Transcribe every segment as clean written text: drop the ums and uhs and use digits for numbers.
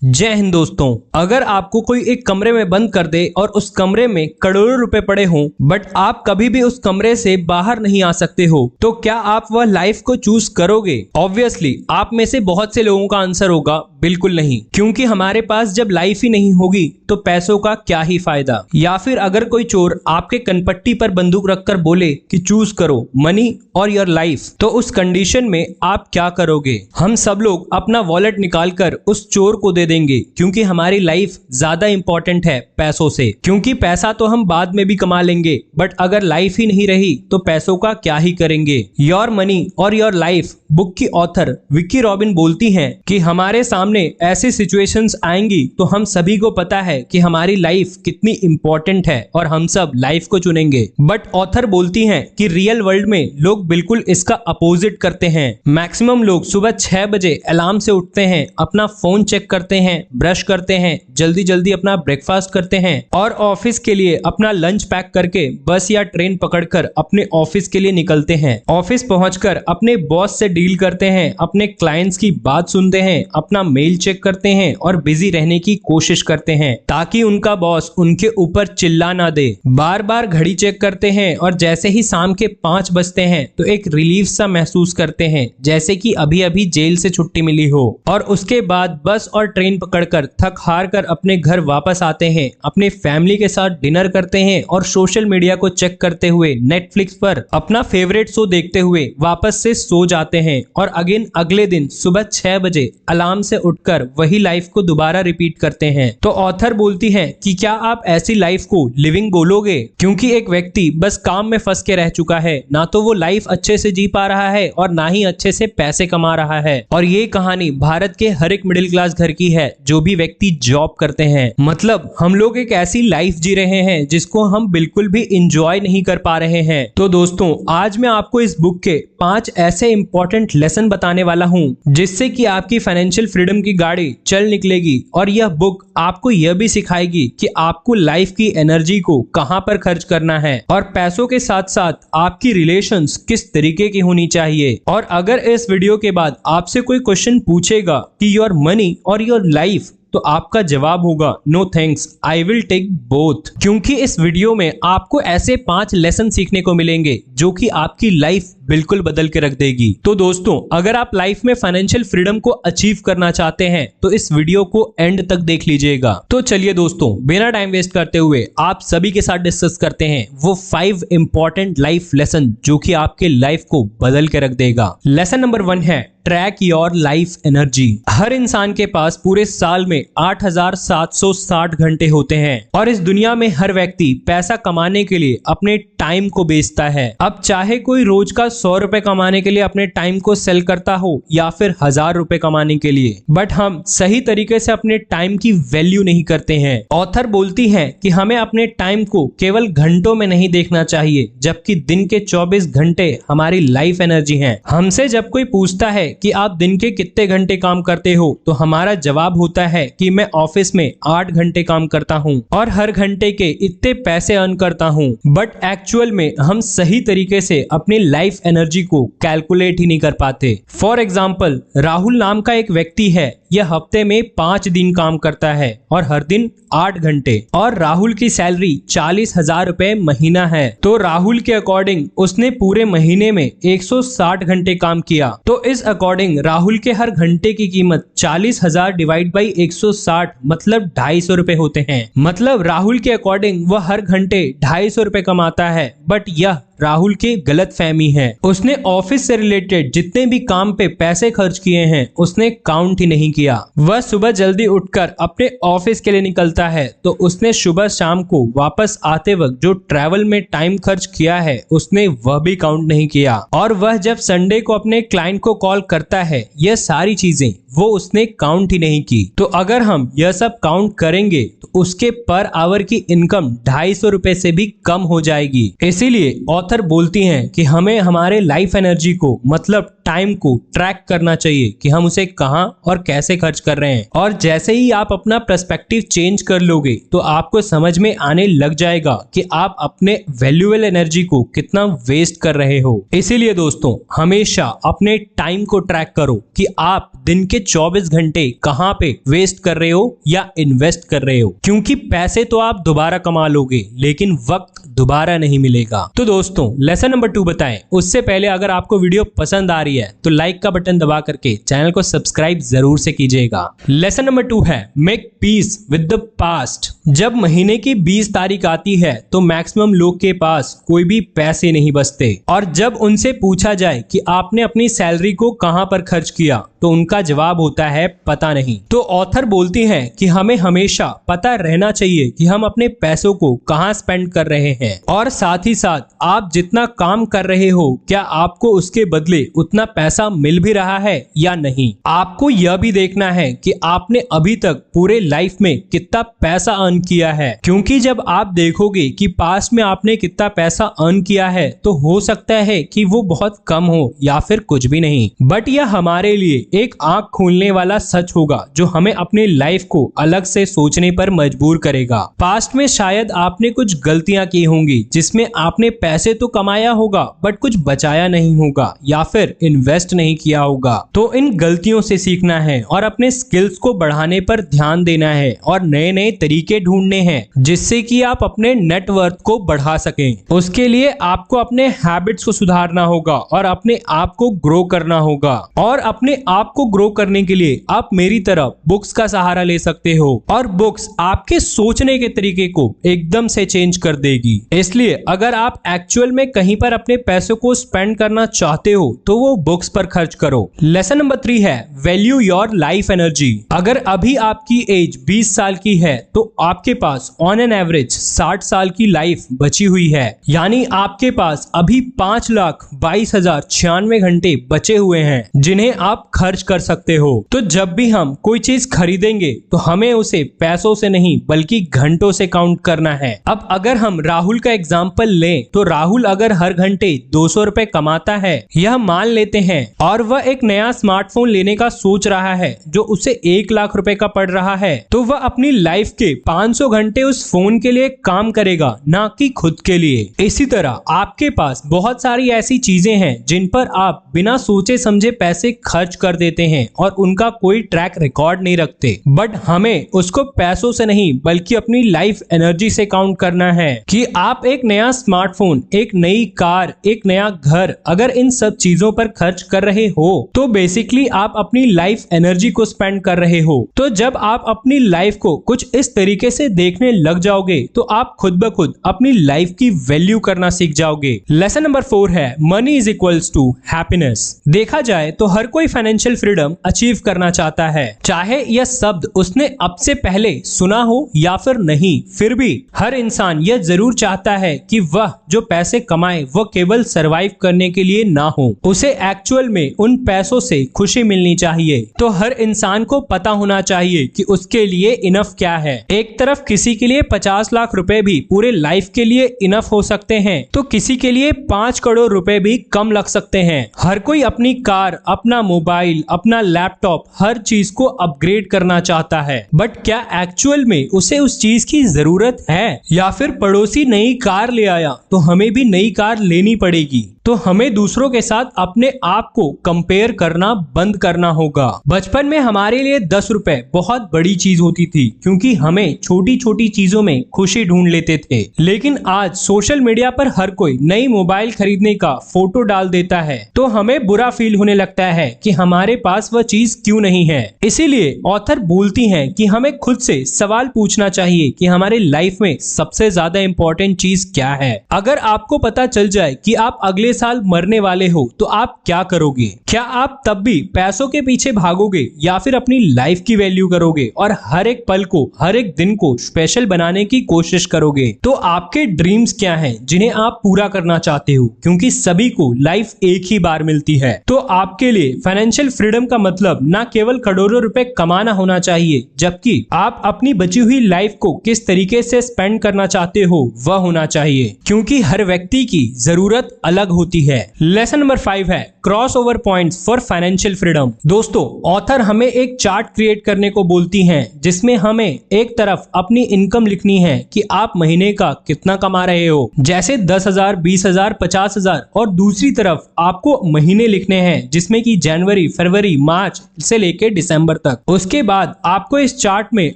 जय हिंद दोस्तों। अगर आपको कोई एक कमरे में बंद कर दे और उस कमरे में करोड़ों रुपए पड़े हों बट आप कभी भी उस कमरे से बाहर नहीं आ सकते हो, तो क्या आप वह लाइफ को चूज करोगे? ऑब्वियसली आप में से बहुत से लोगों का आंसर होगा बिल्कुल नहीं, क्योंकि हमारे पास जब लाइफ ही नहीं होगी तो पैसों का क्या ही फायदा। या फिर अगर कोई चोर आपके कनपट्टी पर बंदूक रखकर बोले कि चूज करो मनी और योर लाइफ, तो उस कंडीशन में आप क्या करोगे? हम सब लोग अपना वॉलेट निकालकर उस चोर को दे देंगे, क्योंकि हमारी लाइफ ज्यादा इंपॉर्टेंट है पैसों से। क्योंकि पैसा तो हम बाद में भी कमा लेंगे, बट अगर लाइफ ही नहीं रही तो पैसों का क्या ही करेंगे। योर मनी और योर लाइफ बुक की ऑथर विक्की रॉबिन बोलती हैं कि हमारे सामने ऐसी सिचुएशंस आएंगी तो हम सभी को पता है कि हमारी लाइफ कितनी इंपॉर्टेंट है और हम सब लाइफ को चुनेंगे। बट ऑथर बोलती हैं कि रियल वर्ल्ड में लोग बिल्कुल इसका अपोजिट करते हैं। मैक्सिमम लोग सुबह 6 बजे अलार्म से उठते हैं, अपना फोन चेक करते हैं, ब्रश करते हैं, जल्दी जल्दी अपना ब्रेकफास्ट करते हैं और ऑफिस के लिए अपना लंच पैक करके बस या ट्रेन पकड़कर अपने ऑफिस के लिए निकलते हैं। ऑफिस पहुंचकर अपने बॉस से डील करते हैं, अपने क्लाइंट्स की बात सुनते हैं, अपना मेल चेक करते हैं और बिजी रहने की कोशिश करते हैं ताकि उनका बॉस उनके ऊपर चिल्ला ना दे। बार बार घड़ी चेक करते हैं और जैसे ही शाम के 5 बजते हैं तो एक रिलीफ सा महसूस करते हैं, जैसे कि अभी अभी जेल से छुट्टी मिली हो। और उसके बाद बस और ट्रेन पकड़कर थक हार कर अपने घर वापस आते हैं, अपने फैमिली के साथ डिनर करते हैं और सोशल मीडिया को चेक करते हुए नेटफ्लिक्स पर अपना फेवरेट शो देखते हुए वापस से सो जाते हैं और अगेन अगले दिन सुबह 6 बजे अलार्म से उठकर वही लाइफ को दोबारा रिपीट करते हैं। तो ऑथर बोलती है कि क्या आप ऐसी लाइफ को लिविंग बोलोगे? क्योंकि एक व्यक्ति बस काम में फंस के रह चुका है, ना तो वो लाइफ अच्छे से जी पा रहा है और ना ही अच्छे से पैसे कमा रहा है। और ये कहानी भारत के हर एक मिडिल क्लास घर की है जो भी व्यक्ति जॉब करते हैं। मतलब हम लोग एक ऐसी लाइफ जी रहे हैं जिसको हम बिल्कुल भी इंजॉय नहीं कर पा रहे हैं। तो दोस्तों आज मैं आपको इस बुक के 5 ऐसे इंपॉर्टेंट लेसन बताने वाला हूं जिससे कि आपकी फाइनेंशियल फ्रीडम की गाड़ी चल निकलेगी। और यह बुक आपको यह भी सिखाएगी कि आपको लाइफ की एनर्जी को कहां पर खर्च करना है और पैसों के साथ साथ आपकी रिलेशंस किस तरीके की होनी चाहिए। और अगर इस वीडियो के बाद आपसे कोई क्वेश्चन पूछेगा कि योर मनी और योर लाइफ, तो आपका जवाब होगा no thanks, I will take both. क्योंकि इस वीडियो में आपको ऐसे 5 लेसन सीखने को मिलेंगे जो कि आपकी लाइफ बिल्कुल बदल के रख देगी। तो दोस्तों अगर आप लाइफ में फाइनेंशियल फ्रीडम को अचीव करना चाहते हैं तो इस वीडियो को एंड तक देख लीजिएगा। तो चलिए दोस्तों बिना टाइम वेस्ट करते हुए आप सभी के साथ डिस्कस करते हैं वो 5 इंपॉर्टेंट लाइफ लेसन जो कि आपके लाइफ को बदल के रख देगा। लेसन नंबर 1 है ट्रैक योर लाइफ एनर्जी। हर इंसान के पास पूरे साल में 8,760 घंटे होते हैं और इस दुनिया में हर व्यक्ति पैसा कमाने के लिए अपने टाइम को बेचता है। अब चाहे कोई रोज का 100 रुपए कमाने के लिए अपने टाइम को सेल करता हो या फिर 1000 रुपए कमाने के लिए, बट हम सही तरीके से अपने टाइम की वैल्यू नहीं करते हैं। ऑथर बोलती है कि हमें अपने टाइम को केवल घंटों में नहीं देखना चाहिए, जबकि दिन के 24 घंटे हमारी लाइफ एनर्जी है। हमसे जब कोई पूछता है कि आप दिन के कितने घंटे काम करते हो, तो हमारा जवाब होता है कि मैं ऑफिस में 8 घंटे काम करता हूँ और हर घंटे के इतने पैसे अर्न करता हूँ। बट एक्चुअल में हम सही तरीके से अपनी लाइफ एनर्जी को कैलकुलेट ही नहीं कर पाते। फॉर एग्जाम्पल राहुल नाम का एक व्यक्ति है, यह हफ्ते में 5 दिन काम करता है और हर दिन 8 घंटे, और राहुल की सैलरी 40,000 रुपए महीना है। तो राहुल के अकॉर्डिंग उसने पूरे महीने में 160 घंटे काम किया। तो इस अकॉर्डिंग राहुल के हर घंटे की कीमत 40,000 डिवाइड बाई 160 मतलब 250 रुपए होते हैं। मतलब राहुल के अकॉर्डिंग वह हर घंटे 250 रुपए कमाता है, बट यह राहुल की गलत फहमी है। उसने ऑफिस से रिलेटेड जितने भी काम पे पैसे खर्च किए हैं उसने काउंट ही नहीं किया। वह सुबह जल्दी उठकर अपने ऑफिस के लिए निकलता है, तो उसने सुबह शाम को वापस आते वक्त जो ट्रैवल में टाइम खर्च किया है उसने वह भी काउंट नहीं किया। और वह जब संडे को अपने क्लाइंट को कॉल करता है, यह सारी चीजें वो उसने काउंट ही नहीं की। तो अगर हम यह सब काउंट करेंगे तो उसके पर आवर की इनकम 250 रुपए से भी कम हो जाएगी। इसीलिए ऑथर बोलती हैं कि हमें हमारे लाइफ एनर्जी को मतलब टाइम को ट्रैक करना चाहिए कि हम उसे कहां और कैसे खर्च कर रहे हैं। और जैसे ही आप अपना पर्सपेक्टिव चेंज कर लोगे तो आपको समझ में आने लग जाएगा कि आप अपने वैल्यूएबल एनर्जी को कितना वेस्ट कर रहे हो। इसीलिए दोस्तों, हमेशा अपने टाइम को ट्रैक करो कि आप दिन के 24 घंटे कहां पे वेस्ट कर रहे हो या इन्वेस्ट कर रहे हो, क्योंकि पैसे तो आप दोबारा कमा लोगे लेकिन वक्त दोबारा नहीं मिलेगा। तो दोस्तों, लेसन नंबर 2 बताएं उससे पहले अगर आपको वीडियो पसंद आ रही है तो लाइक का बटन दबा करके चैनल को सब्सक्राइब जरूर से कीजिएगा। लेसन नंबर 2 है make peace with the past. जब महीने की 20 तारीख आती है तो मैक्सिमम लोग के पास कोई भी पैसे नहीं बचते, और जब उनसे पूछा जाए कि आपने अपनी सैलरी को कहां पर खर्च किया तो उनका जवाब होता है पता नहीं। तो ऑथर बोलती हैं कि हमें हमेशा पता रहना चाहिए कि हम अपने पैसों को कहां स्पेंड कर रहे हैं, और साथ ही साथ आप जितना काम कर रहे हो क्या आपको उसके बदले उतना पैसा मिल भी रहा है या नहीं। आपको यह भी देखना है कि आपने अभी तक पूरे लाइफ में कितना पैसा अर्न किया है, क्योंकि जब आप देखोगे कि पास्ट में आपने कितना पैसा अर्न किया है तो हो सकता है कि वो बहुत कम हो या फिर कुछ भी नहीं, बट यह हमारे लिए एक आंख खोलने वाला सच होगा जो हमें अपने लाइफ को अलग से सोचने पर मजबूर करेगा। पास्ट में शायद आपने कुछ गलतियां की होंगी जिसमें आपने पैसे तो कमाया होगा बट कुछ बचाया नहीं होगा या फिर इन्वेस्ट नहीं किया होगा। तो इन गलतियों से सीखना है और अपने स्किल्स को बढ़ाने पर ध्यान देना है और नए नए तरीके ढूंढने हैं जिससे कि आप अपने नेटवर्थ को बढ़ा सकें। उसके लिए आपको अपने हैबिट्स को सुधारना होगा और अपने आप को ग्रो करना होगा, और अपने आप को ग्रो करने के लिए आप मेरी तरह बुक्स का सहारा ले सकते हो, और बुक्स आपके सोचने के तरीके को एकदम से चेंज कर देगी। इसलिए अगर आप एक्चुअल में कहीं पर अपने पैसों को स्पेंड करना चाहते हो तो वो बुक्स पर खर्च करो। लेसन नंबर 3 है वैल्यू योर लाइफ एनर्जी। अगर अभी आपकी एज 20 साल की है तो आपके पास ऑन एन एवरेज 60 साल की लाइफ बची हुई है, यानी आपके पास अभी 5,22,096 घंटे बचे हुए हैं जिन्हें आप खर्च कर सकते हो। तो जब भी हम कोई चीज खरीदेंगे तो हमें उसे पैसों से नहीं बल्कि घंटों से काउंट करना है। अब अगर हम राहुल का एग्जांपल लें तो राहुल अगर हर घंटे 200 रुपए कमाता है, यह मान लेते हैं, और वह एक नया स्मार्टफोन लेने का सोच रहा है जो उसे 1 लाख रुपए का पड़ रहा है, तो वह अपनी लाइफ के 500 घंटे उस फोन के लिए काम करेगा, ना कि खुद के लिए। इसी तरह आपके पास बहुत सारी ऐसी चीजें हैं जिन पर आप बिना सोचे समझे पैसे खर्च कर देते हैं और उनका कोई ट्रैक रिकॉर्ड नहीं रखते, बट हमें उसको पैसों से नहीं बल्कि अपनी लाइफ एनर्जी से काउंट करना है कि आप एक नया स्मार्टफोन, एक नई कार, एक नया घर, अगर इन सब चीजों पर खर्च कर रहे हो तो बेसिकली आप अपनी लाइफ एनर्जी को स्पेंड कर रहे हो। तो जब आप अपनी लाइफ को कुछ इस तरीके से देखने लग जाओगे तो आप खुद ब खुद अपनी लाइफ की वैल्यू करना सीख जाओगे। लेसन नंबर 4 है money is equals to happiness. देखा जाए तो हर कोई फाइनेंशियल फ्रीडम अचीव करना चाहता है, चाहे यह शब्द उसने अब से पहले सुना हो या फिर नहीं, फिर भी हर इंसान यह जरूर चाहता है कि वह जो पैसे कमाए वह केवल सरवाइव करने के लिए ना हो, उसे एक्चुअल में उन पैसों से खुशी मिलनी चाहिए। तो हर इंसान को पता होना चाहिए कि उसके लिए इनफ क्या है। एक तरफ किसी के लिए 50 लाख रुपए भी पूरे लाइफ के लिए इनफ हो सकते हैं तो किसी के लिए 5 करोड़ रुपए भी कम लग सकते हैं। हर कोई अपनी कार, अपना मोबाइल, अपना लैपटॉप, हर चीज को अपग्रेड करना चाहता है, बट क्या एक्चुअल में उसे उस चीज की जरूरत है? या फिर पड़ोसी नई कार ले आया तो हमें भी नई कार लेनी पड़ेगी? तो हमें दूसरों के साथ अपने आप को कंपेयर करना बंद करना होगा। बचपन में हमारे लिए 10 रुपए बहुत बड़ी चीज होती थी क्योंकि हमें छोटी छोटी चीजों में खुशी ढूंढ लेते थे, लेकिन आज सोशल मीडिया पर हर कोई नई मोबाइल खरीदने का फोटो डाल देता है तो हमें बुरा फील होने लगता है कि हमारे पास वह चीज क्यों नहीं है। इसीलिए ऑथर बोलती हैं कि हमें खुद से सवाल पूछना चाहिए कि हमारी लाइफ में सबसे ज्यादा इंपॉर्टेंट चीज क्या है। अगर आपको पता चल जाए कि आप अगले साल मरने वाले हो तो आप क्या करोगे? क्या आप तब भी पैसों के पीछे भागोगे या फिर अपनी लाइफ की वैल्यू करोगे और हर एक पल को, हर एक दिन को स्पेशल बनाने की कोशिश करोगे? तो आपके ड्रीम्स क्या हैं जिन्हें आप पूरा करना चाहते हो? क्योंकि सभी को लाइफ एक ही बार मिलती है। तो आपके लिए फाइनेंशियल फ्रीडम का मतलब ना केवल करोड़ों रुपए कमाना होना चाहिए, जबकि आप अपनी बची हुई लाइफ को किस तरीके से स्पेंड करना चाहते हो वह होना चाहिए, क्योंकि हर व्यक्ति की जरूरत अलग होती है। लेसन नंबर 5 है cross over points for financial freedom. दोस्तों, ऑथर हमें एक चार्ट क्रिएट करने को बोलती हैं जिसमें हमें एक तरफ अपनी इनकम लिखनी है कि आप महीने का कितना कमा रहे हो, जैसे 10,000, 20,000, 50,000, और दूसरी तरफ आपको महीने लिखने हैं जिसमें कि जनवरी, फरवरी, मार्च से लेके दिसंबर तक। उसके बाद आपको इस चार्ट में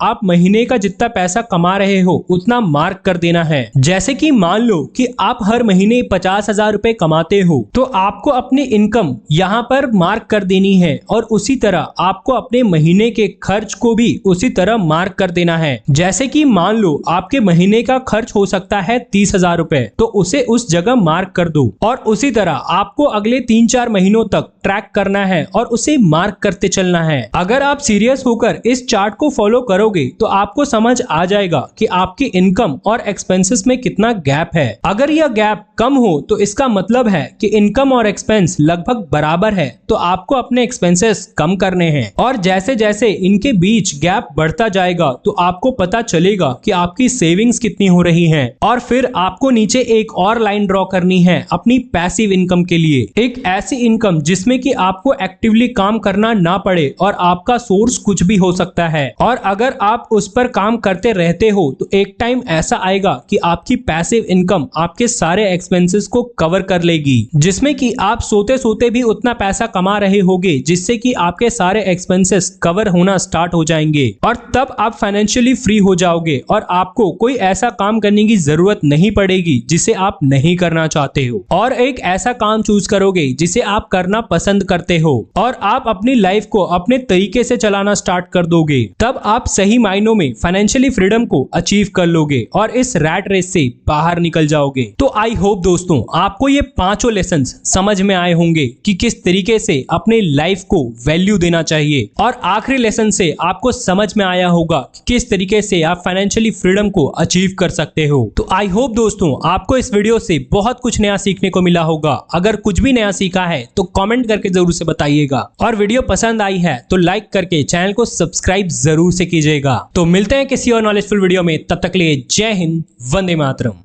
आप महीने का जितना पैसा कमा रहे हो उतना मार्क कर देना है। जैसे कि मान लो कि आप हर महीने 50,000 रुपए कमाते हो तो आपको अपनी इनकम यहाँ पर मार्क कर देनी है, और उसी तरह आपको अपने महीने के खर्च को भी उसी तरह मार्क कर देना है। जैसे कि मान लो आपके महीने का खर्च हो सकता है 30,000 रुपए, तो उसे उस जगह मार्क कर दो, और उसी तरह आपको अगले 3-4 महीनों तक ट्रैक करना है और उसे मार्क करते चलना है। अगर आप सीरियस होकर इस चार्ट को फॉलो करोगे तो आपको समझ आ जाएगा कि आपकी इनकम और एक्सपेंसेस में कितना गैप है। अगर यह गैप कम हो तो इसका मतलब है कि इनकम और एक्सपेंस लगभग बराबर है, तो आपको अपने एक्सपेंसेस कम करने हैं। और जैसे जैसे इनके बीच गैप बढ़ता जाएगा तो आपको पता चलेगा कि आपकी सेविंग्स कितनी हो रही हैं, और फिर आपको नीचे एक और लाइन ड्रॉ करनी है अपनी पैसिव इनकम के लिए। एक ऐसी इनकम जिसमें कि आपको एक्टिवली काम करना ना पड़े और आपका सोर्स कुछ भी हो सकता है। और अगर आप उस पर काम करते रहते हो तो एक टाइम ऐसा आएगा कि आपकी पैसिव इनकम आपके सारे एक्सपेंसेस को कवर कर लेगी, जिसमें कि आप सोते सोते भी उतना पैसा कमा रहे होगे जिससे कि आपके सारे एक्सपेंसेस कवर होना स्टार्ट हो जाएंगे, और तब आप फाइनेंशियली फ्री हो जाओगे और आपको कोई ऐसा काम करने की जरूरत नहीं पड़ेगी जिसे आप नहीं करना चाहते हो, और एक ऐसा काम चूज करोगे जिसे आप करना पसंद करते हो, और आप अपनी लाइफ को अपने तरीके से चलाना स्टार्ट कर दोगे। तब आप सही मायनों में फाइनेंशियली फ्रीडम को अचीव कर लोगे और इस रैट रेस से बाहर निकल जाओगे। तो आई होप दोस्तों आपको ये पांचों लेसन्स समझ में आए होंगे कि किस तरीके से अपने लाइफ को वैल्यू देना चाहिए, और आखिरी लेसन से आपको समझ में आया होगा कि किस तरीके से आप फाइनेंशियली फ्रीडम को अचीव कर सकते हो। तो आई होप दोस्तों आपको इस वीडियो से बहुत कुछ नया सीखने को मिला होगा। अगर कुछ भी नया सीखा है तो कमेंट करके जरूर से बताइएगा, और वीडियो पसंद आई है तो लाइक करके चैनल को सब्सक्राइब जरूर से कीजिएगा। तो मिलते हैं किसी और नॉलेजफुल वीडियो में, तब तक के लिए जय हिंद, वंदे मातरम।